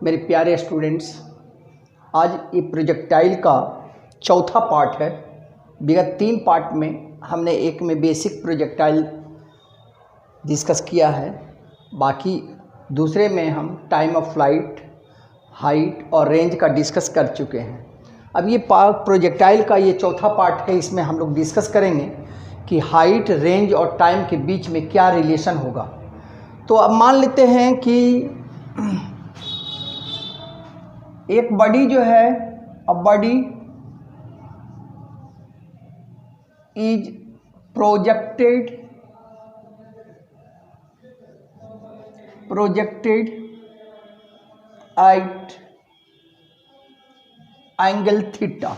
मेरे प्यारे स्टूडेंट्स, आज ये प्रोजेक्टाइल का चौथा पार्ट है। विगत 3 पार्ट में हमने एक में बेसिक प्रोजेक्टाइल डिस्कस किया है, बाकी दूसरे में हम टाइम ऑफ फ्लाइट, हाइट और रेंज का डिस्कस कर चुके हैं। अब ये प्रोजेक्टाइल का ये चौथा पार्ट है, इसमें हम लोग डिस्कस करेंगे कि हाइट, रेंज और टाइम के बीच में क्या रिलेशन होगा। तो अब मान लेते हैं कि एक बॉडी जो है, a body is projected at angle theta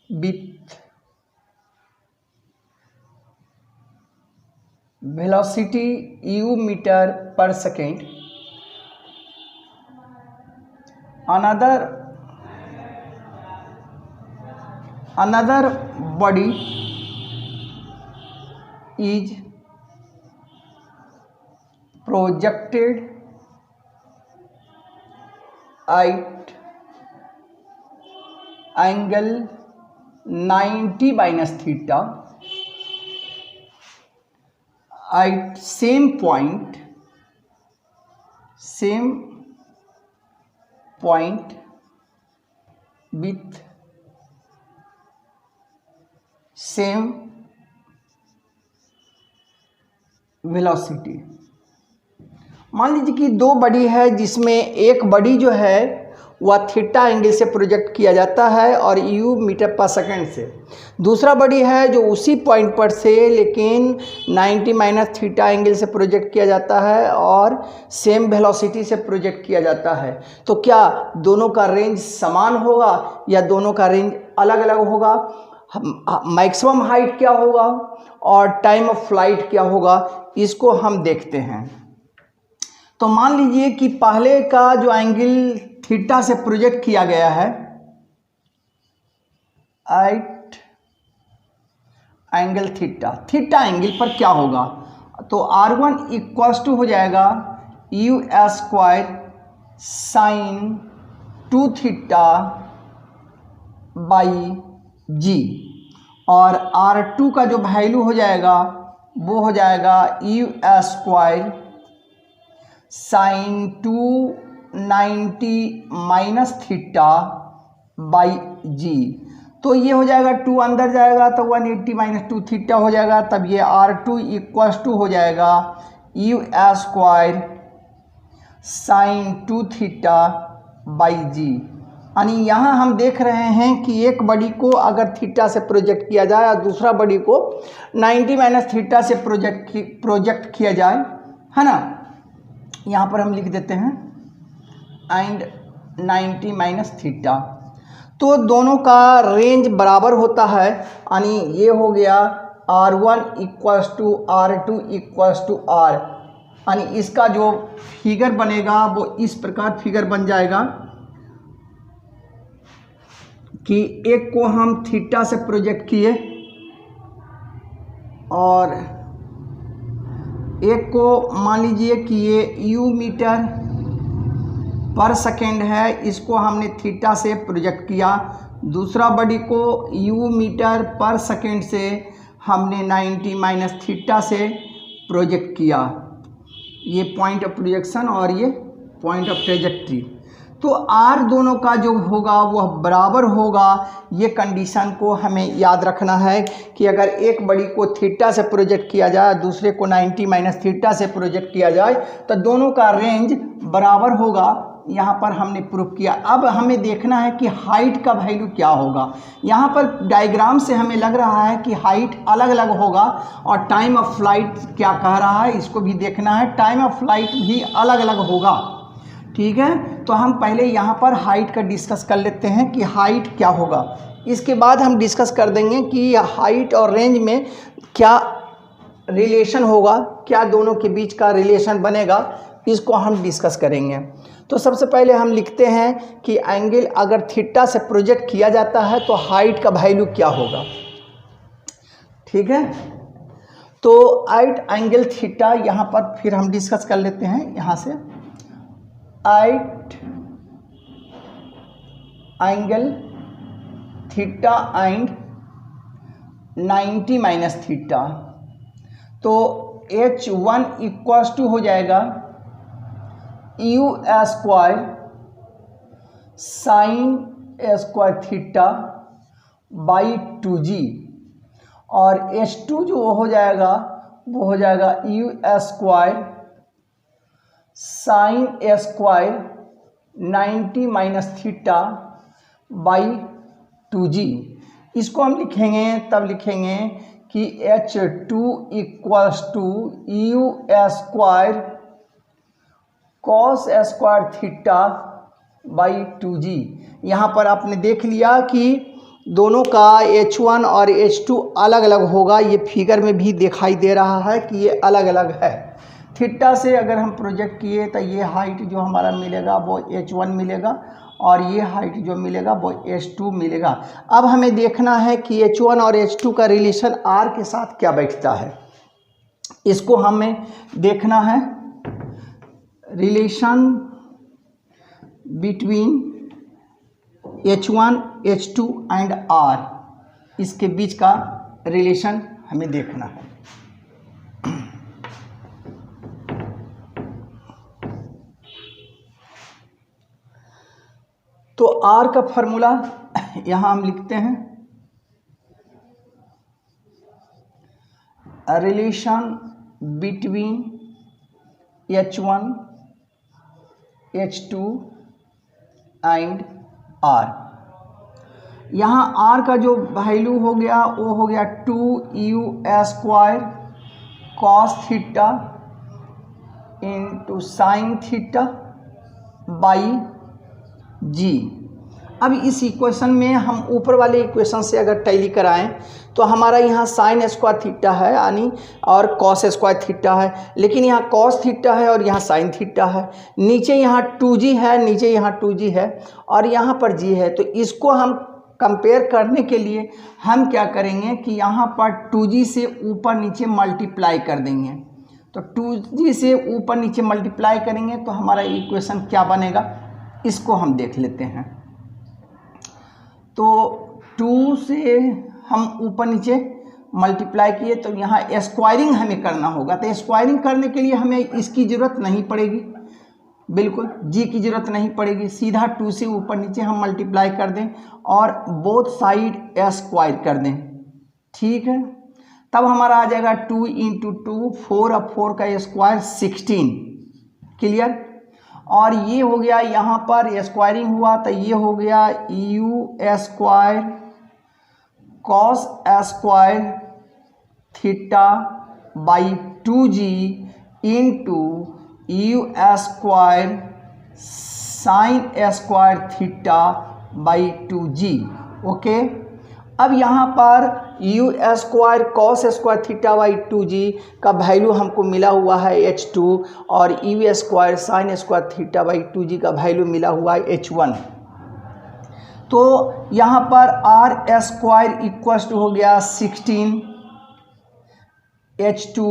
with velocity u meter per second. Another body is projected at angle 90 minus theta at same point with same velocity। मान लीजिए कि 2 बॉडी है, जिसमें एक बॉडी जो है वह थीटा एंगल से प्रोजेक्ट किया जाता है और यू मीटर पर सेकेंड से। दूसरा बॉडी है जो उसी पॉइंट पर से लेकिन 90 माइनस थीटा एंगल से प्रोजेक्ट किया जाता है और सेम वेलोसिटी से प्रोजेक्ट किया जाता है। तो क्या दोनों का रेंज समान होगा या दोनों का रेंज अलग अलग होगा? मैक्सिमम हाइट क्या होगा और टाइम ऑफ फ्लाइट क्या होगा, इसको हम देखते हैं। तो मान लीजिए कि पहले का जो एंगल थीटा से प्रोजेक्ट किया गया है एट एंगल थीटा एंगल पर क्या होगा, तो R1 इक्वल्स टू हो जाएगा you square sine 2 theta by G, और R2 का जो वैल्यू हो जाएगा वो हो जाएगा you square sine 290 minus theta by G. तो ये हो जाएगा 2 अंदर जाएगा तो 180 माइनस 2 थीटा हो जाएगा, तब ये R2 इक्वल्स टू हो जाएगा you square sine 2 theta by G. यानी यहाँ हम देख रहे हैं कि एक बॉडी को अगर थीटा से प्रोजेक्ट किया जाए और दूसरा बॉडी को 90 माइनस थीटा से प्रोजेक्ट किया जाए, है ना। यहाँ पर हम लिख देते हैं एंड 90 माइनस थीटा, तो दोनों का रेंज बराबर होता है। यानी ये हो गया R1 equals to R2 equals to R। यानी इसका जो फिगर बनेगा वो इस प्रकार फिगर बन जाएगा कि एक को हम थीटा से प्रोजेक्ट किए और एक को मान लीजिए कि ये यू मीटर पर सेकेंड है, इसको हमने थीटा से प्रोजेक्ट किया। दूसरा बॉडी को यू मीटर पर सेकेंड से हमने 90 माइनस थीटा से प्रोजेक्ट किया। ये पॉइंट ऑफ प्रोजेक्शन और ये पॉइंट ऑफ ट्रेजेक्ट्री। तो R दोनों का जो होगा वह बराबर होगा। ये कंडीशन को हमें याद रखना है कि अगर एक बॉडी को थीटा से प्रोजेक्ट किया जाए, दूसरे को 90 माइनस थीटा से प्रोजेक्ट किया जाए, तो दोनों का रेंज बराबर होगा। यहाँ पर हमने प्रूफ किया। अब हमें देखना है कि हाइट का वैल्यू क्या होगा। यहाँ पर डायग्राम से हमें लग रहा है कि हाइट अलग अलग होगा और टाइम ऑफ फ्लाइट क्या कह रहा है इसको भी देखना है। टाइम ऑफ फ्लाइट भी अलग अलग होगा, ठीक है। तो हम पहले यहाँ पर हाइट का डिस्कस कर लेते हैं कि हाइट क्या होगा। इसके बाद हम डिस्कस कर देंगे कि हाइट और रेंज में क्या रिलेशन होगा, क्या दोनों के बीच का रिलेशन बनेगा, इसको हम डिस्कस करेंगे। तो सबसे पहले हम लिखते हैं कि एंगल अगर थीटा से प्रोजेक्ट किया जाता है तो हाइट का वैल्यू क्या होगा, ठीक है। तो एट एंगल थीटा यहाँ पर फिर हम डिस्कस कर लेते हैं यहाँ से। At angle theta and 90 minus theta. तो H1 इक्वल्स टू हो जाएगा you square sine square theta by 2g, और H2 जो हो जाएगा वो हो जाएगा you square sine square 90 minus theta by 2g। इसको हम लिखेंगे, तब लिखेंगे कि H2 equals to u square cos square theta by 2g। यहाँ पर आपने देख लिया कि दोनों का H1 और H2 अलग अलग होगा। ये फिगर में भी दिखाई दे रहा है कि ये अलग अलग है। थीटा से अगर हम प्रोजेक्ट किए तो ये हाइट जो हमारा मिलेगा वो H1 मिलेगा, और ये हाइट जो मिलेगा वो H2 मिलेगा। अब हमें देखना है कि H1 और H2 का रिलेशन R के साथ क्या बैठता है, इसको हमें देखना है। Relation between H1, H2 and R, इसके बीच का रिलेशन हमें देखना है। तो R का फॉर्मूला यहाँ हम लिखते हैं, relation between H1, H2 and R। यहाँ R का जो वैल्यू हो गया वो हो गया 2u square cos theta into sine theta by g। अब इस इक्वेशन में हम ऊपर वाले इक्वेशन से अगर टैली कराएं तो हमारा यहाँ साइन स्क्वायर थीटा है यानी, और कॉस स्क्वायर थीटा है, लेकिन यहाँ कॉस थीटा है और यहाँ साइन थीटा है। नीचे यहाँ 2g है, नीचे यहाँ 2g है, और यहाँ पर g है। तो इसको हम कंपेयर करने के लिए हम क्या करेंगे कि यहाँ पर 2g से ऊपर नीचे मल्टीप्लाई कर देंगे। तो 2g से ऊपर नीचे मल्टीप्लाई करेंगे तो हमारा इक्वेशन क्या बनेगा, इसको हम देख लेते हैं। तो 2 से हम ऊपर नीचे मल्टीप्लाई किए तो यहाँ स्क्वायरिंग हमें करना होगा। तो स्क्वायरिंग करने के लिए हमें इसकी ज़रूरत नहीं पड़ेगी, बिल्कुल जी की ज़रूरत नहीं पड़ेगी। सीधा 2 से ऊपर नीचे हम मल्टीप्लाई कर दें और बोथ साइड स्क्वायर कर दें, ठीक है। तब हमारा आ जाएगा 2 इंटू 2, 4 और 4 का स्क्वायर 16, क्लियर। और ये हो गया, यहाँ पर स्क्वायरिंग हुआ तो ये हो गया you square cos square theta by 2g into you square sine square theta by 2g। Okay, अब यहाँ पर you square cos square theta by 2g का वैल्यू हमको मिला हुआ है H2, और you square sine square theta by 2g का वैल्यू मिला हुआ है H1। तो यहाँ पर R स्क्वायर इक्वल्स टू हो गया 16 H2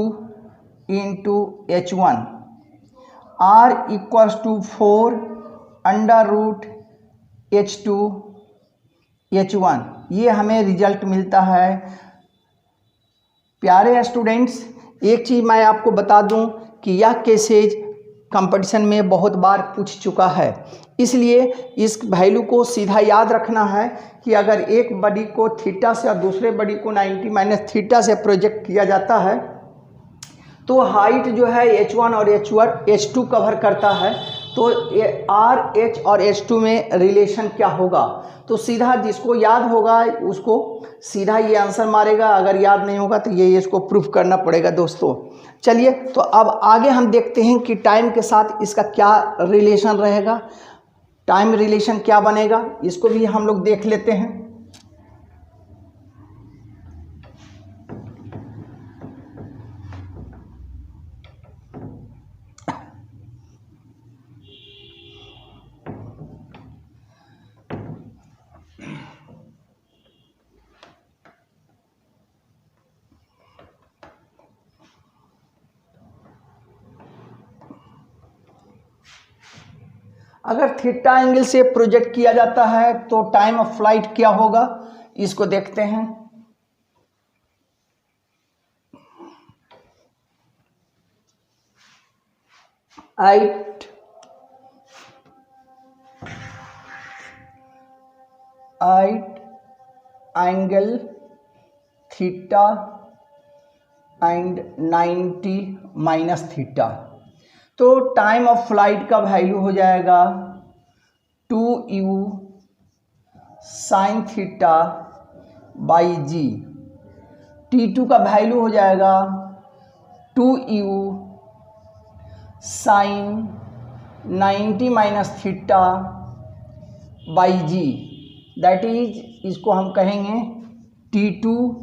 into H1, R equals to 4 under root H2 H1। ये हमें रिजल्ट मिलता है। प्यारे स्टूडेंट्स, एक चीज़ मैं आपको बता दूं कि यह केसेज कंपटीशन में बहुत बार पूछ चुका है, इसलिए इस वैल्यू को सीधा याद रखना है कि अगर एक बॉडी को थीटा से और दूसरे बॉडी को 90 माइनस थीटा से प्रोजेक्ट किया जाता है तो हाइट जो है H1 और H2 कवर करता है। तो R, H और H2 में रिलेशन क्या होगा, तो सीधा जिसको याद होगा उसको सीधा ये आंसर मारेगा, अगर याद नहीं होगा तो ये इसको प्रूफ करना पड़ेगा दोस्तों। चलिए, तो अब आगे हम देखते हैं कि टाइम के साथ इसका क्या रिलेशन रहेगा, टाइम रिलेशन क्या बनेगा, इसको भी हम लोग देख लेते हैं। अगर थीटा एंगल से प्रोजेक्ट किया जाता है तो टाइम ऑफ फ्लाइट क्या होगा, इसको देखते हैं। At angle theta and 90 minus theta, तो टाइम ऑफ फ्लाइट का वैल्यू हो जाएगा 2u sine theta by ji. T2 का वैल्यू हो जाएगा 2u sine 90 minus theta by G, that is, इसको हम कहेंगे T2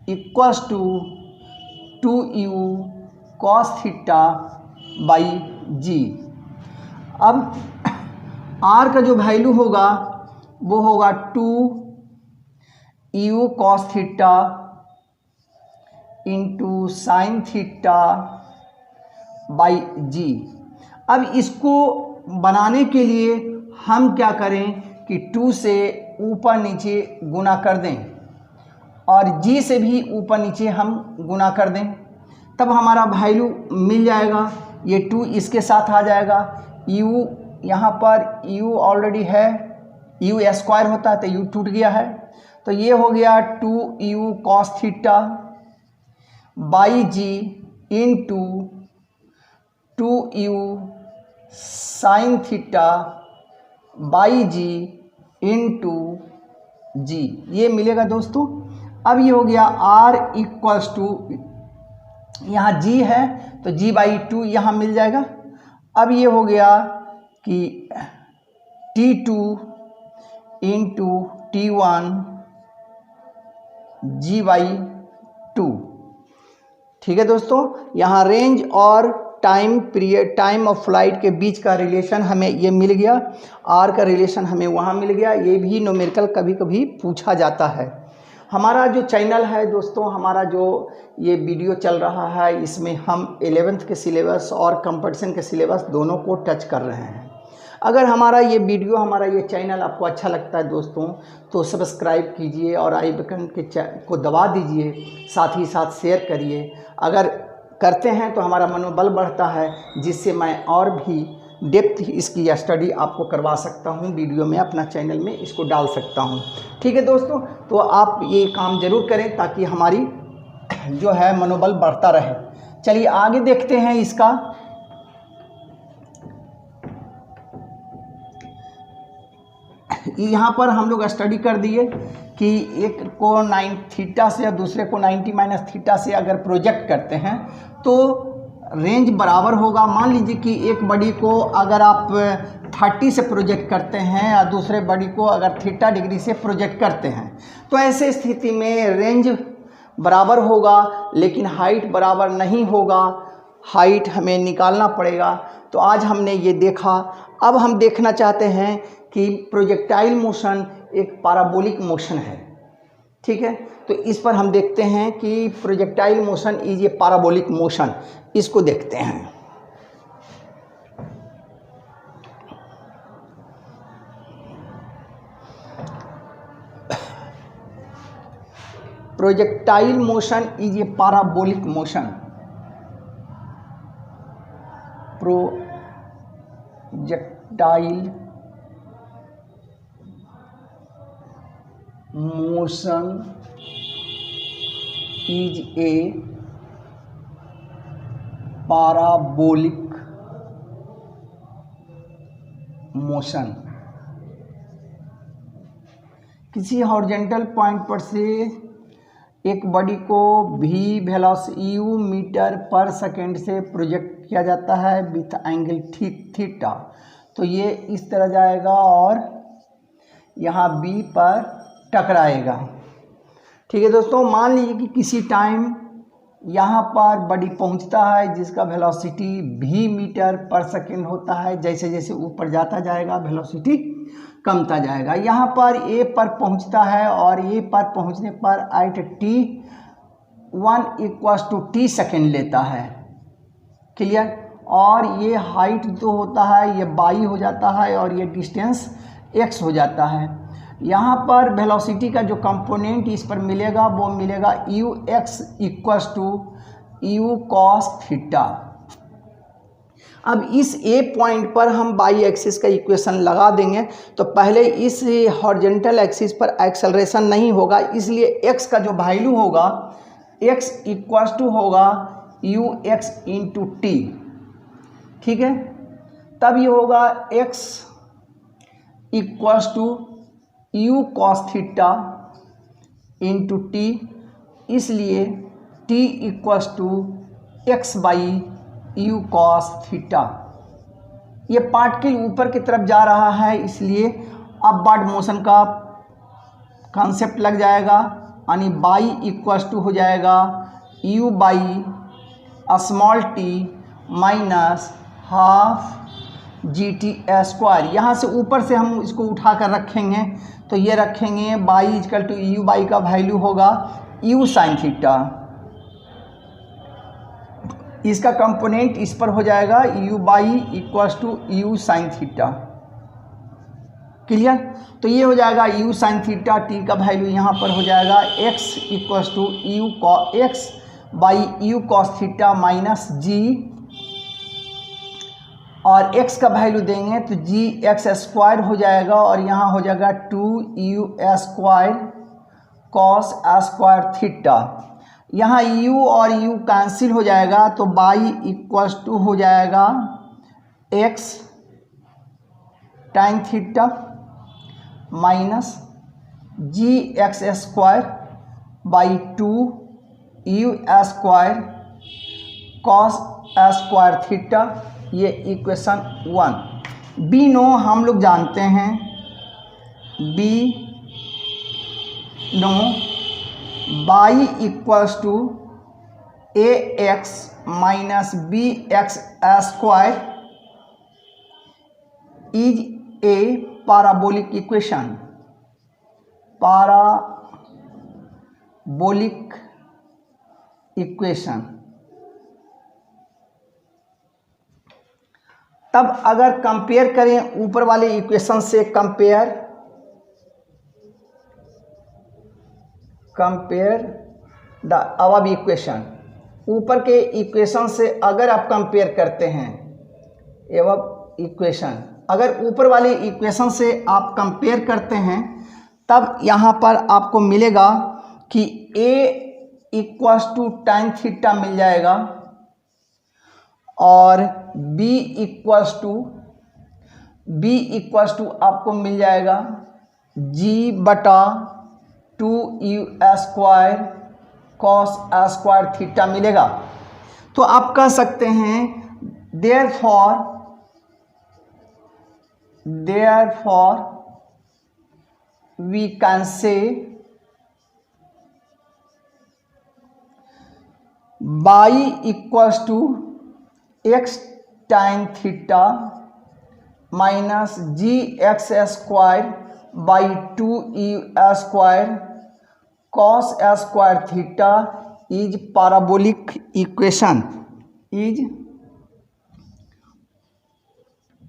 equals to 2u cos theta by G. अब r का जो वैल्यू होगा वो होगा 2u cos theta into sine theta by G. अब इसको बनाने के लिए हम क्या करें कि 2 से ऊपर नीचे गुना कर दें और g से भी ऊपर नीचे हम गुना कर दें, तब हमारा वैल्यू मिल जाएगा। ये 2 इसके साथ आ जाएगा, u यहाँ पर u ऑलरेडी है, u स्क्वायर होता है तो u टूट गया है, तो ये हो गया 2u cos theta by G into 2u sine theta by G into G, ये मिलेगा दोस्तों। अब ये हो गया r इक्वल्स टू, यहाँ g है तो g बाई 2 यहाँ मिल जाएगा। अब ये हो गया कि T2 into T1 g by 2। ठीक है दोस्तों, यहाँ रेंज और time period, time of flight के बीच का रिलेशन हमें ये मिल गया, r का रिलेशन हमें वहाँ मिल गया। ये भी न्यूमेरिकल कभी कभी पूछा जाता है। हमारा जो चैनल है दोस्तों, हमारा जो ये वीडियो चल रहा है, इसमें हम 11th के सिलेबस और कंपटीशन के सिलेबस दोनों को टच कर रहे हैं। अगर हमारा ये वीडियो, हमारा ये चैनल आपको अच्छा लगता है दोस्तों, तो सब्सक्राइब कीजिए और आई बटन के को दबा दीजिए, साथ ही साथ शेयर करिए। अगर करते हैं तो हमारा मनोबल बढ़ता है, जिससे मैं और भी डेप्थ इसकी स्टडी आपको करवा सकता हूं, वीडियो में अपना चैनल में इसको डाल सकता हूं। ठीक है दोस्तों, तो आप ये काम ज़रूर करें ताकि हमारी जो है मनोबल बढ़ता रहे। चलिए आगे देखते हैं इसका। यहाँ पर हम लोग स्टडी कर दिए कि एक को 9 थीटा से या दूसरे को 90 माइनस थीटा से अगर प्रोजेक्ट करते हैं तो रेंज बराबर होगा। मान लीजिए कि एक बॉडी को अगर आप 30 से प्रोजेक्ट करते हैं और दूसरे बॉडी को अगर थीटा डिग्री से प्रोजेक्ट करते हैं, तो ऐसे स्थिति में रेंज बराबर होगा लेकिन हाइट बराबर नहीं होगा, हाइट हमें निकालना पड़ेगा। तो आज हमने ये देखा। अब हम देखना चाहते हैं कि प्रोजेक्टाइल मोशन एक पैराबोलिक मोशन है। ठीक है, तो इस पर हम देखते हैं कि projectile motion is a parabolic motion, इसको देखते हैं। Projectile motion is a parabolic motion. Projectile motion is a parabolic motion. किसी हॉरिजॉन्टल पॉइंट पर से एक बॉडी को v वेलोसिटी u मीटर पर सेकेंड से प्रोजेक्ट किया जाता है विथ एंगल थीटा, तो ये इस तरह जाएगा और यहाँ b पर टकराएगा। ठीक है दोस्तों, मान लीजिए कि किसी टाइम यहाँ पर बॉडी पहुँचता है जिसका वेलोसिटी v मीटर पर सेकेंड होता है। जैसे जैसे ऊपर जाता जाएगा वेलोसिटी कमता जाएगा। यहाँ पर a पर पहुँचता है और a पर पहुँचने पर at t1 equals to t second लेता है। क्लियर? और ये हाइट जो होता है ये बाई हो जाता है और ये डिस्टेंस एक्स हो जाता है। यहाँ पर वेलोसिटी का जो कंपोनेंट इस पर मिलेगा वो मिलेगा u x equals to you cos theta. अब इस ए पॉइंट पर हम बाई एक्सिस का इक्वेशन लगा देंगे तो पहले इस हॉरिजॉन्टल एक्सिस पर एक्सेलरेशन नहीं होगा, इसलिए एक्स का जो वैल्यू होगा एक्स इक्वल्स टू होगा यू एक्स इंटू टी, ठीक है। तब ये होगा X equals to you cos theta into T, इसलिए T equals to X by U cos theta. ये पार्टिकल ऊपर की तरफ जा रहा है इसलिए अपवर्ड मोशन का कॉन्सेप्ट लग जाएगा, यानी बाई इक्वल्स टू हो जाएगा U by small T minus half G T square. यहाँ से ऊपर से हम इसको उठा कर रखेंगे तो ये रखेंगे by equal to U by का वैल्यू होगा यू साइन थीटा, इसका कंपोनेंट इस पर हो जाएगा U by equals to U sine theta. Clear? तो ये हो जाएगा यू साइन थीटा, टी का वैल्यू यहाँ पर हो जाएगा X equals to U X by U cos theta minus G, और x का वैल्यू देंगे तो जी एक्स स्क्वायर हो जाएगा और यहाँ हो जाएगा 2u square cos square theta. यहाँ u और u कैंसिल हो जाएगा तो बाई इक्वल्स टू हो जाएगा x tan theta minus g x square by 2u square cos square theta. ये इक्वेशन 1। बी नो हम लोग जानते हैं, we know y equals to a x minus b x square is a parabolic equation. Parabolic equation. तब अगर compare करें ऊपर वाले इक्वेशन से, कंपेयर द अबव इक्वेशन, ऊपर के इक्वेशन से अगर आप कंपेयर करते हैं अबव इक्वेशन, अगर ऊपर वाले इक्वेशन से आप कंपेयर करते हैं तब यहाँ पर आपको मिलेगा कि a equals to tan theta मिल जाएगा और b इक्वल्स टू आपको मिल जाएगा g बटा 2u square cos square theta मिलेगा। तो आप कह सकते हैं therefore we can say y equals to x tan theta minus g x square by 2u square cos square theta is parabolic equation, is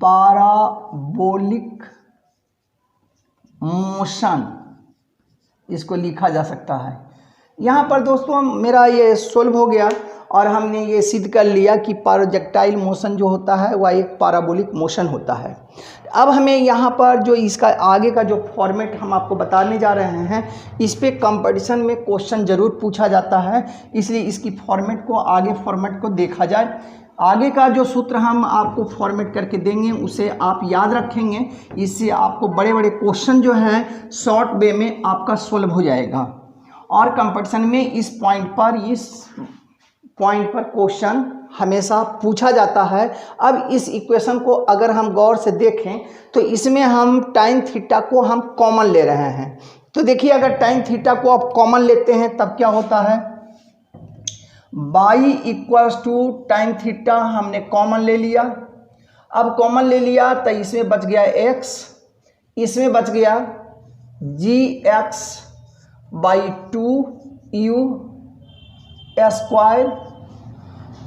parabolic motion, इसको लिखा जा सकता है। यहाँ पर दोस्तों मेरा ये सोल्व हो गया और हमने ये सिद्ध कर लिया कि प्रोजेक्टाइल मोशन जो होता है वह एक पैराबोलिक मोशन होता है। अब हमें यहाँ पर जो इसका आगे का जो फॉर्मेट हम आपको बताने जा रहे हैं, इस पे कंपटीशन में क्वेश्चन ज़रूर पूछा जाता है, इसलिए इसकी फॉर्मेट को, आगे फॉर्मेट को देखा जाए। आगे का जो सूत्र हम आपको फॉर्मेट करके देंगे उसे आप याद रखेंगे, इससे आपको बड़े बड़े क्वेश्चन जो है शॉर्ट वे में आपका सोल्व हो जाएगा। और कंपटीशन में इस पॉइंट पर क्वेश्चन हमेशा पूछा जाता है। अब इस इक्वेशन को अगर हम गौर से देखें तो इसमें हम टाइन थीटा को हम कॉमन ले रहे हैं। तो देखिए अगर टाइन थीटा को आप कॉमन लेते हैं तब क्या होता है, y equals to tan theta हमने कॉमन ले लिया। अब कॉमन ले लिया तो इसमें बच गया x, इसमें बच गया G X by 2u square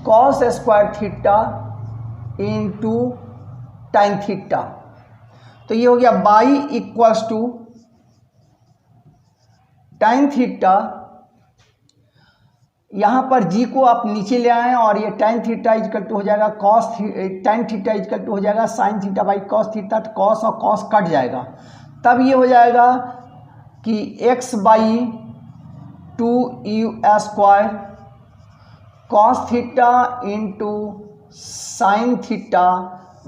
cos square theta into tan theta. तो ये हो गया by equals to tan theta, यहाँ पर जी को आप नीचे ले आए और ये टाइन थीटा इजकल टू हो जाएगा टाइन थीटा इजकल टू हो जाएगा sine theta by cos theta. तो कॉस और कॉस कट जाएगा, तब ये हो जाएगा कि x by 2u square cos theta into sine theta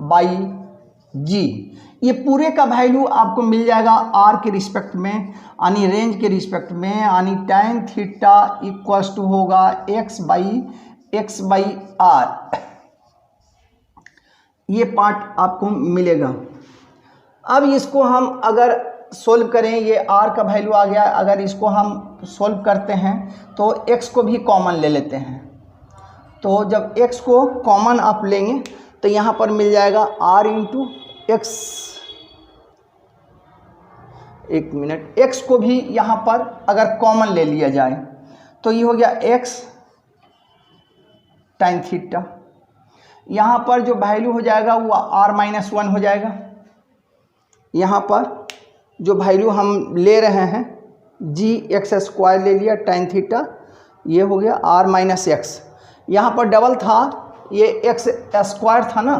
by G. ये पूरे का वैल्यू आपको मिल जाएगा r के रिस्पेक्ट में, यानी रेंज के रिस्पेक्ट में, यानी tan थीटा इक्वल्स टू होगा x बाई r। ये पार्ट आपको मिलेगा। अब इसको हम अगर सोल्व करें, ये r का वैल्यू आ गया, अगर इसको हम सोल्व करते हैं तो x को भी कॉमन ले लेते हैं। तो जब x को कॉमन आप लेंगे तो यहाँ पर मिल जाएगा r इंटू एक्स, एक मिनट, x को भी यहाँ पर अगर कॉमन ले लिया जाए तो ये हो गया x टाइन थीटा। यहाँ पर जो वैल्यू हो जाएगा वो r-1 हो जाएगा। यहाँ पर जो वैल्यू हम ले रहे हैं जी एक्स स्क्वायर ले लिया टाइन थीटा, ये हो गया r-x। यहाँ पर डबल था, ये एक्स स्क्वायर था ना,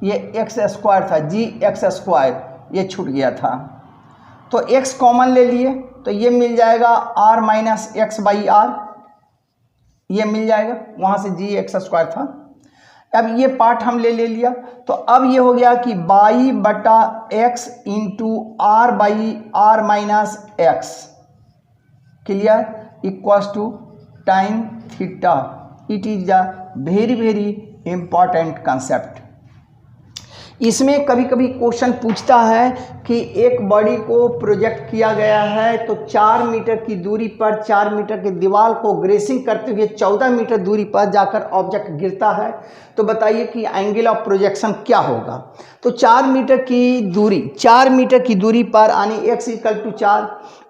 ये एक्स स्क्वायर था, जी एक्स स्क्वायर, ये छूट गया था। तो x कॉमन ले लिए तो ये मिल जाएगा r-x बाई r, ये मिल जाएगा, वहाँ से जी एक्स स्क्वायर था। अब ये पार्ट हम ले लिया, तो अब ये हो गया कि बाई बटा x into r by r-x clear equals to tan theta. It is the very important concept. इसमें कभी कभी क्वेश्चन पूछता है कि एक बॉडी को प्रोजेक्ट किया गया है तो 4 मीटर की दूरी पर 4 मीटर की दीवार को ग्रेसिंग करते हुए 14 मीटर दूरी पर जाकर ऑब्जेक्ट गिरता है, तो बताइए कि एंगल ऑफ प्रोजेक्शन क्या होगा। तो 4 मीटर की दूरी पर यानी x इक्वल टू 4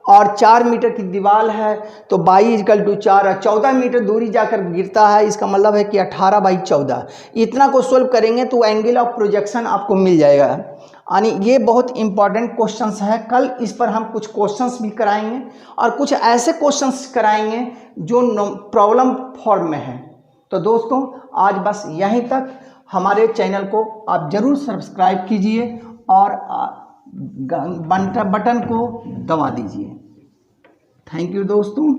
और 4 मीटर की दीवार है तो बाई इक्वल टू 4 और 14 मीटर दूरी जाकर गिरता है, इसका मतलब है कि 18 बाई 14। इतना को सोल्व करेंगे तो एंगल ऑफ प्रोजेक्शन आपको मिल जाएगा। यानी ये बहुत इंपॉर्टेंट क्वेश्चंस है। कल इस पर हम कुछ क्वेश्चंस भी कराएंगे और कुछ ऐसे क्वेश्चंस कराएंगे जो प्रॉब्लम फॉर्म में है। तो दोस्तों आज बस यहीं तक। हमारे चैनल को आप ज़रूर सब्सक्राइब कीजिए और बटन को दबा दीजिए। थैंक यू दोस्तों।